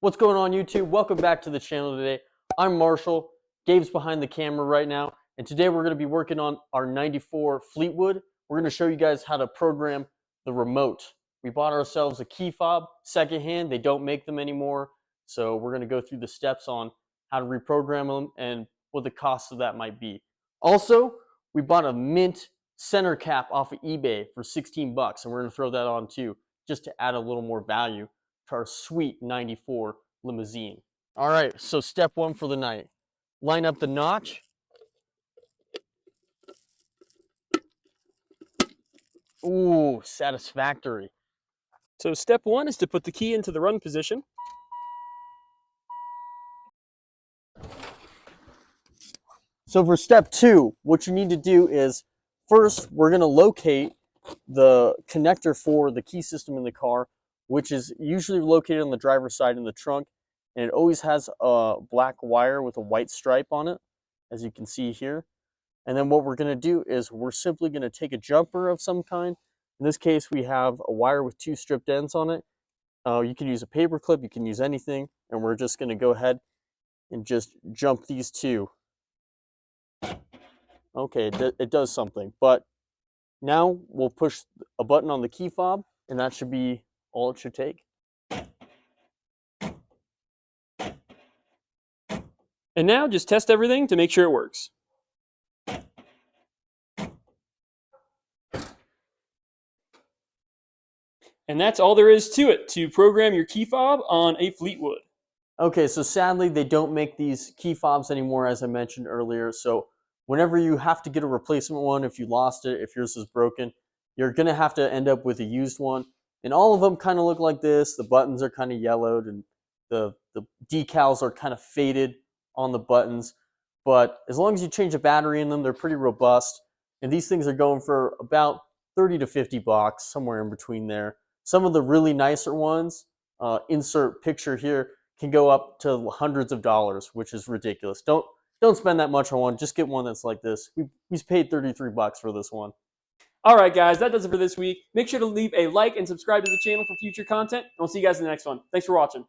What's going on, YouTube? Welcome back to the channel today. I'm Marshall. Gabe's behind the camera right now, and today we're going to be working on our 94 Fleetwood. We're going to show you guys how to program the remote. We bought ourselves a key fob secondhand. They don't make them anymore, so we're going to go through the steps on how to reprogram them and what the cost of that might be. Also, we bought a mint center cap off of eBay for 16 bucks, and we're going to throw that on too, just to add a little more value to our sweet 94 limousine. All right, so step one for the night. Line up the notch. Ooh, satisfactory. So step one is to put the key into the run position. So for step two, what you need to do is, first, we're going to locate the connector for the key system in the car, which is usually located on the driver's side in the trunk, and it always has a black wire with a white stripe on it, as you can see here. And then what we're going to do is we're simply going to take a jumper of some kind. In this case, we have a wire with two stripped ends on it. You can use a paper clip, you can use anything, and we're just going to go ahead and just jump these two. Okay, it does something, but now we'll push a button on the key fob, and that should be all it should take. And now just test everything to make sure it works. And that's all there is to it, to program your key fob on a Fleetwood. Okay, so sadly they don't make these key fobs anymore, as I mentioned earlier. So whenever you have to get a replacement one, if you lost it, if yours is broken, you're going to have to end up with a used one. And all of them kind of look like this. The buttons are kind of yellowed, and the decals are kind of faded on the buttons. But as long as you change a battery in them, they're pretty robust. And these things are going for about 30 to 50 bucks, somewhere in between there. Some of the really nicer ones, insert picture here, can go up to hundreds of dollars, which is ridiculous. Don't spend that much on one. Just get one that's like this. We paid 33 bucks for this one. All right, guys, that does it for this week. Make sure to leave a like and subscribe to the channel for future content. And we'll see you guys in the next one. Thanks for watching.